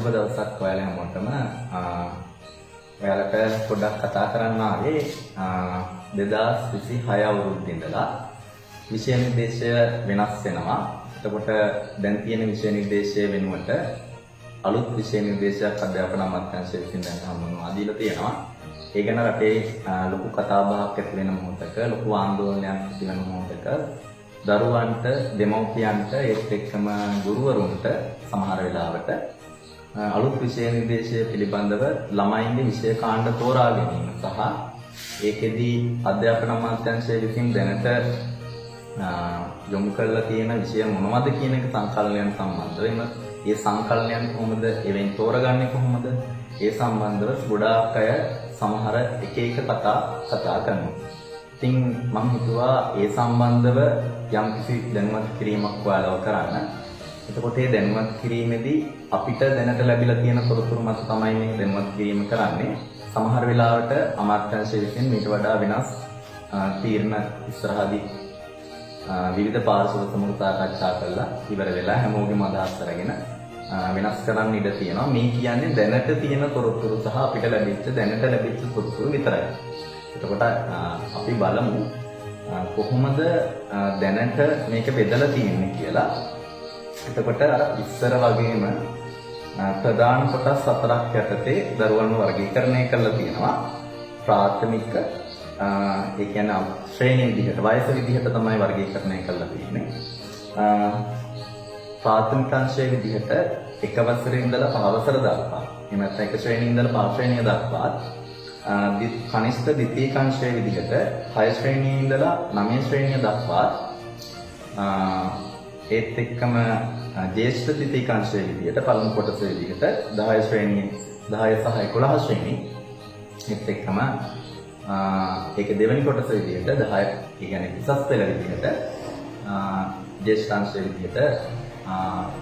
සුබ දවසක් ඔයාලා හැමෝටම. ඔයාලට පොඩ්ඩක් කතා කරන්න ආවේ 2026 අවුරුද්දේ ඉඳලා විෂය නිර්දේශය වෙනස් වෙනවා. එතකොට දැන් තියෙන විෂය නිර්දේශය වෙනුවට අලුත් විෂය නිර්දේශයක් අධ්‍යාපන අමාත්‍යාංශය විසින් දැන් හමුවනවා දීලා තියෙනවා. ඒ ගැන රටේ ලොකු කතා බහක් ඇති වෙන මොහොතක, ලොකු ආందోලනයක් ඇති වෙන මොහොතක දරුවන්ට, දෙමව්පියන්ට, ඒත් එක්කම ගුරුවරුන්ට සමහර වෙලාවට අලුත් විෂය නිර්දේශය පිළිබඳව ළමයින්ගේ විෂය කාණ්ඩ තෝරා ගැනීම සහ ඒකෙදී අධ්‍යාපන අමාත්‍යාංශය විසින් දැනට යොමු කරලා තියෙන විෂය මොනවද කියන එක සංකලනයන් සම්බන්ධව ඒ සංකලනයන් කොහොමද එවෙන් තෝරගන්නේ කොහොමද ඒ සම්බන්ධව ගොඩාක් අය සමහර එක කතා කරනවා. ඉතින් මම හිතුවා ඒ සම්බන්ධව යම්කිසි දැනුවත් කිරීමක් ඔයාලව කරන්න. එතකොට මේ දැනුවත් කිරීමේදී අපිට දැනට ලැබිලා තියෙන තොරතුරු මත තමයි මේ දැනුවත් කිරීම කරන්නේ. සමහර වෙලාවට අමාත්‍යාංශය විසින් මේට වඩා වෙනස් තීරණ ඉස්සරහදී විවිධ පාර්ශ්ව සමුළු සාකච්ඡා කරලා ඉවර වෙලා හැමෝගෙම අදහස් අරගෙන වෙනස් කරන්න ඉඩ තියෙනවා. මේ කියන්නේ දැනට තියෙන තොරතුරු සහ අපිට දැනට ලැබිච්ච තොරතුරු විතරයි. එතකොට අපි බලමු කොහොමද දැනට මේක බෙදලා තියෙන්නේ කියලා. එතකොට අර ඉස්සර වගේම ප්‍රධාන කොටස් 4ක් යටතේ දරුවන්ව වර්ගීකරණය කරලා තියෙනවා. ප්‍රාථමික ඒ කියන්නේ ශ්‍රේණි විදිහට, වයස විදිහට තමයි වර්ගීකරණය කරලා තියෙන්නේ. ප්‍රාථමික අංශයේ විදිහට එක වසරේ ඉඳලා 5 වසර දක්වා, එහෙම නැත්නම් එක ශ්‍රේණියේ ඉඳලා 5 ශ්‍රේණිය දක්වා, කනිෂ්ඨ ද්විතීයික අංශයේ විදිහට 6 ශ්‍රේණියේ ඉඳලා 9 ශ්‍රේණිය දක්වා, ඒත් එක්කම ජ්‍යෙෂ්ඨ ද්විතීයික අංශයේ විදිහට පළමු කොටසේ විදිහට 10 ශ්‍රේණිය 10 සහ 11 ශ්‍රේණි, ඒත් එක්කම ඒක දෙවෙනි කොටසේ විදිහට 10 ඒ කියන්නේ උසස් පෙළ විදිහට ජ්‍යෙෂ්ඨ අංශයේ විදිහට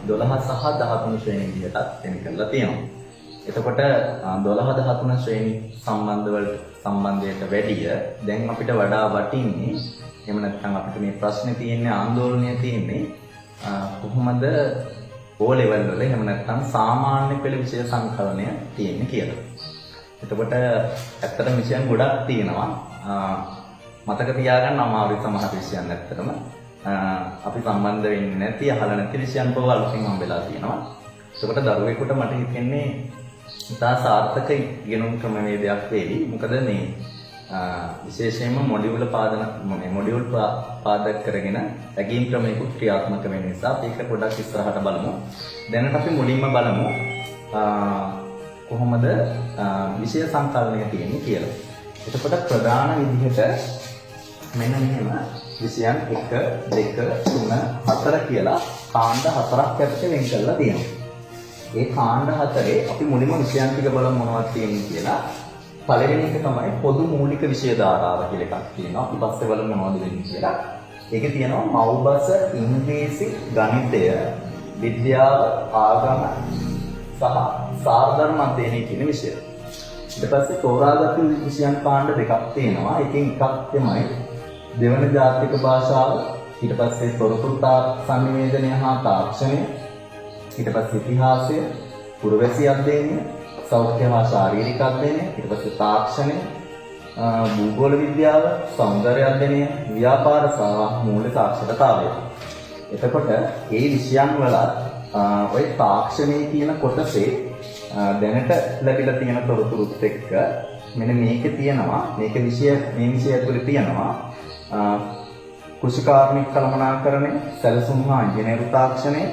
12 සහ 13 ශ්‍රේණි විදිහටත් වෙන් කරලා තියෙනවා. එතකොට 12 13 ශ්‍රේණි සම්බන්ධයට වැඩිය දැන් අපිට වඩා වටින්නේ, එහෙම නැත්නම් අපිට මේ ප්‍රශ්නේ තියෙන්නේ, ආందోලනය තියෙන්නේ කොහොමද O level වල, එහෙම නැත්නම් සාමාන්‍ය පෙළ විෂය සංකලනය තියෙන්නේ කියලා. එතකොට ඇත්තටම විෂයන් ගොඩක් තියෙනවා. මතක තියාගන්න අමාරුයි සමහර විෂයන් ඇත්තටම. අපි සම්බන්ධ වෙන්නේ නැති, අහලා නැති විෂයන් පොව අලුතින් හම්බෙලා තියෙනවා. ඒකට දරුවෙකුට මට හිතෙන්නේ ඉතා සාර්ථක ඉගෙනුම් ක්‍රමවේදයක් වේවි. මොකද මේ විශේෂයෙන්ම මොඩියුල් පාදක කරගෙන ඇගීම් ක්‍රමයකට ක්‍රියාත්මක වෙන නිසා ඒක පොඩ්ඩක් ඉස්සරහට බලමු. දැනට අපි මුලින්ම බලමු කොහොමද විෂය සංකලනය තියෙන්නේ කියලා. එතකොට ප්‍රධාන විදිහට මෙන්න මෙහෙම විෂයන් 1 2 3 4 කියලා කාණ්ඩ 4ක් යටතේ වෙන් කරලා තියෙනවා. ඒ කාණ්ඩ 4 අපි මුලින්ම විෂයන් ටික බලමු මොනවද තියෙන්නේ කියලා. පළවෙනි එක තමයි පොදු මූලික විෂය ධාරාව කියලා එකක් තියෙනවා. අපි පස්සේ බලමු මොනවද වෙන්නේ කියලා. ඒකේ තියෙනවා මව්බස, ඉංග්‍රීසි, ගණිතය, විද්‍යාව, ආගම සහ සාරධර්ම අධ්‍යයනය කියන විෂය. ඊට පස්සේ තෝරාගත් විෂයන් කාණ්ඩ දෙකක් තියෙනවා. එකෙන් එකක් තමයි දෙවන ජාතික භාෂාව, ඊට පස්සේ තොරතුරු සංනිවේදනය හා තාක්ෂණය, ඊට පස්සේ ඉතිහාසය, පුරවැසි අධ්‍යයනය, සෞඛ්‍ය හා ශාරීරික අධ්‍යයනය, ඊට පස්සේ තාක්ෂණය, භූගෝල විද්‍යාව, සෞන්දර්ය අධ්‍යයනය, ව්‍යාපාර සහ මූල්‍ය සාක්ෂරතාවය. එතකොට මේ විෂයන් වල ඔය තාක්ෂණයේ කියන කොටසේ දැනට ලැබිලා තියෙන තොරතුරුත් එක්ක මෙන්න මේකේ තියෙනවා, මේ විෂය ඇතුලේ තියෙනවා කෘෂිකාර්මික කළමනාකරණය, සැලසුම් හා ඉංජිනේරු තාක්ෂණය,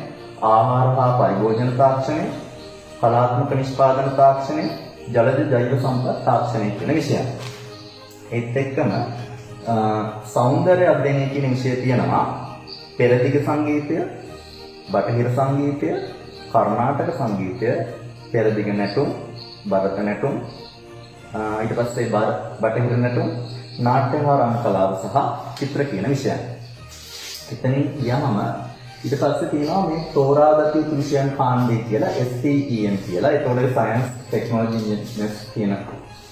ආහාර හා පරිභෝජන තාක්ෂණය, කලාත්මක නිෂ්පාදන තාක්ෂණය, ජලජ ජෛව සම්පත් තාක්ෂණය කියන විෂයන්. ඒත් එක්කම සෞන්දර්ය අධ්‍යයනය කියන විෂය තියෙනවා. පෙරදිග සංගීතය, බටහිර සංගීතය, කර්ණාටක සංගීතය, පෙරදිග නැටුම්, භරත නැටුම්, ඊට පස්සේ බටහිර නැටුම්, නාට්‍ය හා රංග කලාව සහ චිත්‍ර කියන විෂයන්. එතනින් ගියාම ඊට පස්සේ තියෙනවා මේ තෝරාගත් විෂයන් කාණ්ඩය කියලා, STEM කියලා. ඒතකොට සයන්ස්, ටෙක්නොලොජි, ඉන්ජිනියරින් කියන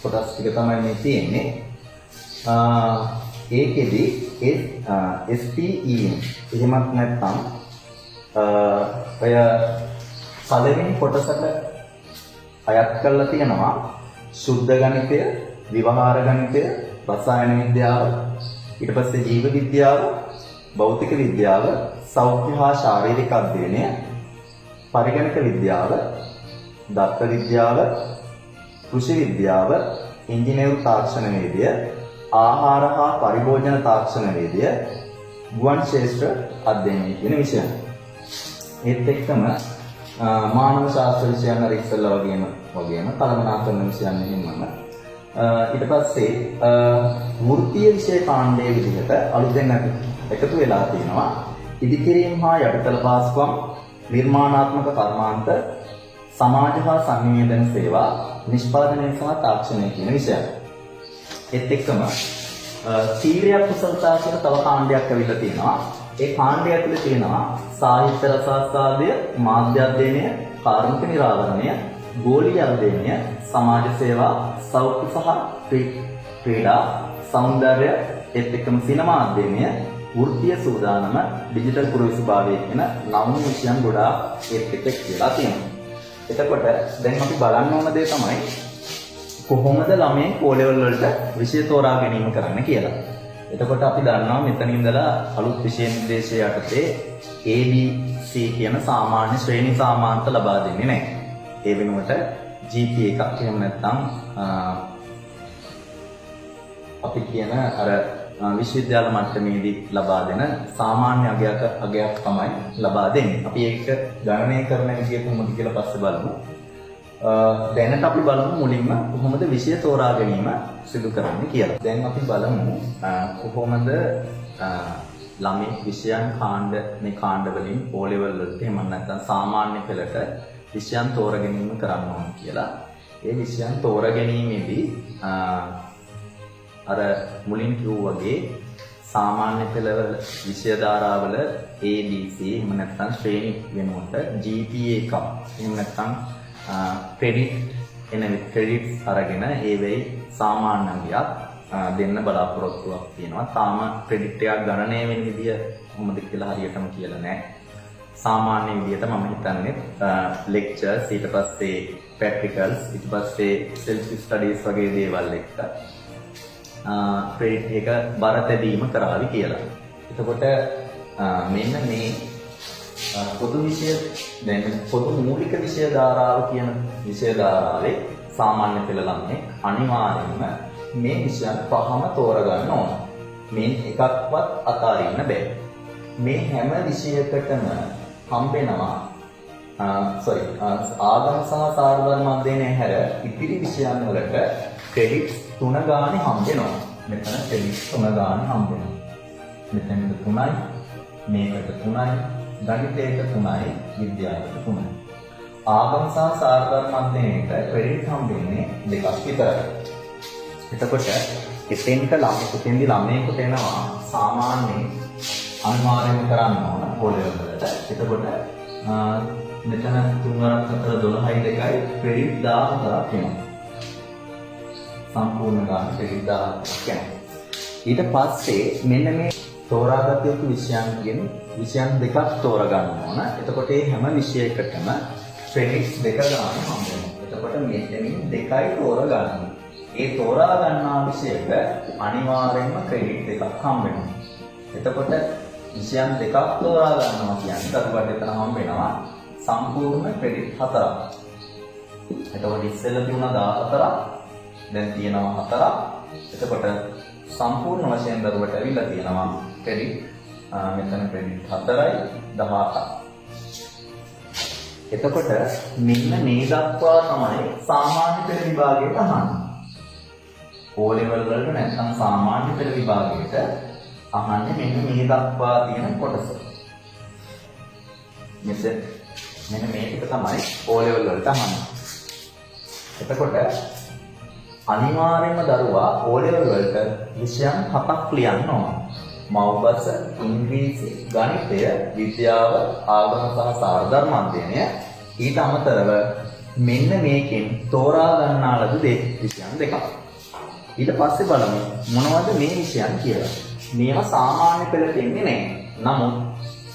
කොටස් ටික තමයි මේ තියෙන්නේ. ඒකෙදි STEM එහෙමත් නැත්නම් ඔය පළවෙනි කොටසට අයත් කරලා තියෙනවා සුද්ධ ගණිතය, විවහාර ගණිතය, රසායන විද්‍යාව, ඊට පස්සේ ජීව විද්‍යාව, භෞතික විද්‍යාව, සෞඛ්‍ය හා ශාරීරික අධ්‍යයනය, පරිගණක විද්‍යාව, දත්ත විද්‍යාව, කෘෂි විද්‍යාව, ඉංජිනේරු තාක්ෂණ වේදය, ආහාර හා පරිභෝජන තාක්ෂණ වේදය, ගුවන් ශාස්ත්‍ර අධ්‍යයනය කියන විෂයන්. ඒත් එක්කම මානව ශාස්ත්‍ර විෂයන් අර ඉස්සෙල්ලා වගේම කළමනාකරන විෂයන් හිමින්ම ඊට පස්සේ වෘත්තීය විෂය කාණ්ඩයේ විදිහට අලුතෙන් එකතු වෙලා තියෙනවා ඉදිකිරීම හා යටිතල පාස්කම්, නිර්මාණාත්මක කර්මාන්ත, සමාජ හා සංනිවේදන සේවා, නිෂ්පාදනය සහ තාක්ෂණය කියන විෂයන්. ඒත් එක්කම සීලයක් කුසලතා කියන තව කාණ්ඩයක් ඇවිල්ලා තියෙනවා. ඒ කාණ්ඩය ඇතුලේ තියෙනවා සාහිත්‍ය රසාස්වාදය, මාධ්‍ය අධ්‍යයනය, කාර්මික නිරාවරණය, ගෝලීය අධ්‍යයනය, සමාජ සේවා, සෞඛ්‍ය සහ ක්‍රීඩා, සෞන්දර්ය, ඒත් එක්කම සිනමා අධ්‍යයනය, වෘත්තීය සූදානම, ඩිජිටල් පුරවැසිභාවය කියන 9 විෂයන් ගොඩාක් ඒත් එක්ක කියලා තියෙනවා. එතකොට දැන් අපි බලන්න ඕන දේ තමයි කොහොමද ළමයි O level වලට විෂය තෝරා ගැනීම කරන්න කියලා. එතකොට අපි දන්නවා මෙතන ඉඳලා අලුත් විෂය නිර්දේශය යටතේ ABC කියන සාමාන්‍ය ශ්‍රේණි සාමාන්ත ලබා දෙන්නේ නැහැ. ඒ වෙනුවට GPA එකක් එහෙම නැත්නම් අපි කියන අර විශ්වවිද්‍යාල මට්ටමේදී ලබා දෙන සාමාන්‍ය අගයක් තමයි ලබා දෙන්නේ. අපි ඒක ගණනය කරන විදිය කොහොමද කියලා පස්සේ බලමු. දැනට අපි බලමු මුලින්ම කොහොමද විෂය තෝරා ගැනීම සිදු කරන්නේ කියලා. දැන් අපි බලමු කොහොමද ළමයි විෂයන් කාණ්ඩ වලින් O level වලට එහෙම නැත්නම් සාමාන්‍ය පෙළට විෂයන් තෝරා ගැනීම කරන්න ඕන කියලා. ඒ විෂයන් තෝරා ගැනීමේදී අර මුලින් කිව්වා වගේ සාමාන්‍ය පෙළවල විෂය ධාරාවල ABC එහෙම නැත්නම් ශ්‍රේණි වෙනුවට GPA එකක් එහෙම නැත්නම් ක්‍රෙඩිට්ස් අරගෙන ඒ වෙයි සාමාන්‍ය අංගයක් දෙන්න බලාපොරොත්තුවක් තියෙනවා. තාම ක්‍රෙඩිට් එකක් ගණනය වෙන විදිය කොහොමද කියලා හරියටම කියලා නැහැ. සාමාන්‍ය විදියට මම හිතන්නේ ලෙක්චර්ස්, ඊට පස්සේ ප්‍රැක්ටිකල්ස්, ඊට පස්සේ සෙල්ෆ් ස්ටඩීස් වගේ දේවල් එක්ක ක්‍රෙඩිට් එක බර තැබීම කරાવી කියලා. එතකොට මෙන්න මේ පොදු විෂය දැන් පොදු මූලික විෂය ධාරාව කියන විෂය ධාරාවේ සාමාන්‍ය පෙළ ළමයි අනිවාර්යයෙන්ම මේ විෂයන් පහම තෝරගන්න ඕන. මේ එකක්වත් අතාරින්න බෑ. මේ හැම විෂයකටම හම්බෙනවා ආගම සහ සාරධර්ම අධ්‍යයනය හැර ඉතිරි විෂයන් වලට ක්‍රෙඩිට් 3 ගානේ හම්බෙනවා. මෙතන ක්‍රෙඩිට් 3 ගානේ හම්බෙනවා. මෙතන 3යි, මේකට 3යි, ගණිතයට 3යි, විද්‍යාවට 3යි. ආගම සහ සාරධර්ම අධ්‍යයනයට ක්‍රෙඩිට් හම්බෙන්නේ 2ක් විතරයි. එතකොට එතෙන්දී ළමයෙකුට එනවා සාමාන්‍යයෙන් අනිවාර්යයෙන්ම කරන්න ඕන O level වලට. එතකොට මෙතන 3 4 12යි 2යි ක්‍රෙඩිට් 14ක් එනවා. සම්පූර්ණ ගාන ක්‍රෙඩිට් 14ක් එනවා. ඊට පස්සේ මෙන්න මේ තෝරාගත යුතු විෂයන් දෙකක් තෝරා ගන්න ඕන. එතකොට මේ හැම විෂයකටම ක්‍රෙඩිට් 2 ගාන හම්බ වෙනවා. එතකොට මෙතනින් 2යි තෝරා ගන්න. ඒ තෝරා ගන්නා විෂයක අනිවාර්යයෙන්ම ක්‍රෙඩිට් 2ක් හම්බ වෙනවා. එතකොට විෂයන් දෙකක් තෝරා ගන්නවා කියන්නේ කරුවට එතන හම්බ වෙනවා සම්පූර්ණ ක්‍රෙඩිට් 4ක්. එතකොට ඉස්සෙල්ලා තියුණා 14ක්, දැන් තියෙනවා 4ක්. එතකොට සම්පූර්ණ වශයෙන් දරුවට ඇවිල්ලා තියෙනවා ක්‍රෙඩිට් මෙතන ක්‍රෙඩිට් 4යි 18ක්. එතකොට මෙන්න මේ දක්වා තමයි සාමාන්‍ය පෙළ විභාගයට අහන්නේ. O level වලට නැත්නම් සාමාන්‍ය පෙළ විභාගයට අහන්නේ මෙන්න මේ දක්වා තියෙන කොටස. මෙන්න මේ ටික තමයි O level වලට අහන්නේ. එතකොට අනිවාර්යයෙන්ම දරුවා O level වලට විෂයන් 7ක් ලියන්න ඕන. මව්බස, ඉංග්‍රීසි, ගණිතය, විද්‍යාව, ආගම සහ සාරධර්ම අධ්‍යයනය. ඊට අමතරව මෙන්න මේකෙන් තෝරා ගන්නා ලද විෂයන් දෙකක්. ඊට පස්සේ බලමු මොනවද මේ විෂයන් කියලා. මේවා සාමාන්‍ය පෙළට එන්නේ නැහැ. නමුත්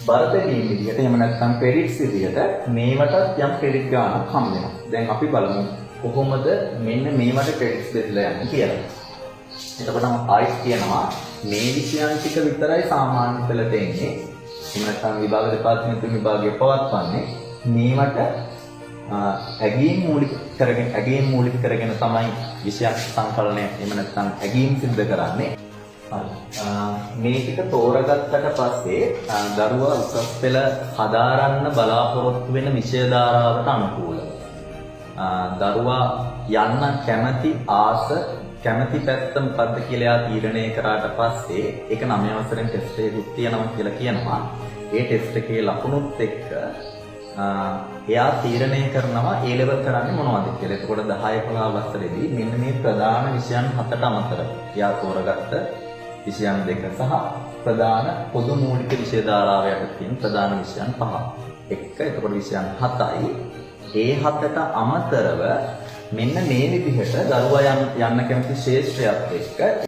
බර දෙකීම් විදිහට එහෙම නැත්නම් ක්‍රෙඩිට්ස් විදිහට මේවටත් යම් ක්‍රෙඩිට් ගාණක් හම් වෙනවා. දැන් අපි බලමු කොහොමද මෙන්න මේවට ක්‍රෙඩිට්ස් දෙලා යන්නේ කියලා. එතකොට ආයිත් කියනවා මේ විෂයන් ටික විතරයි සාමාන්‍ය පෙළට එන්නේ. එහෙම නැත්නම් විභාග දෙපාර්තමේන්තුවේ විභාගයේ පවත්වන්නේ මේවට ඇගීම් මූලික කරගෙන තමයි විෂයක් සංකලනය එහෙම නැත්නම් ඇගීම් සිද්ධ කරන්නේ. මේ ටික තෝරගත්තට පස්සේ දරුවා උසස් පෙළ හදාරන්න බලාපොරොත්තු වෙන විෂය ධාරාවට අනුකූලව දරුවා යන්න කැමති පැත්ත මොකද්ද කියලා එයා තීරණය කරාට පස්සේ ඒක 9 වසරෙන් ටෙස්ට් එකකුත් තියෙනවා කියලා කියනවා. ඒ ටෙස්ට් එකේ ලකුණුත් එක්ක එයා තීරණය කරනවා A level කරන්නේ මොනවද කියලා. එතකොට 10 15 වසරේදී මෙන්න මේ ප්‍රධාන විෂයන් 7ට අමතරව එයා තෝරගත්ත විෂයන් 2 සහ ප්‍රධාන පොදු මූලික විෂය ධාරාවයට තියෙන ප්‍රධාන විෂයන් 5 එක්ක එතකොට විෂයන් 7යි. ඒ 7ට අමතරව මෙන්න මේ විදිහට දරුවා යන්න කැමති ශේෂ්ත්‍රයත් එක්ක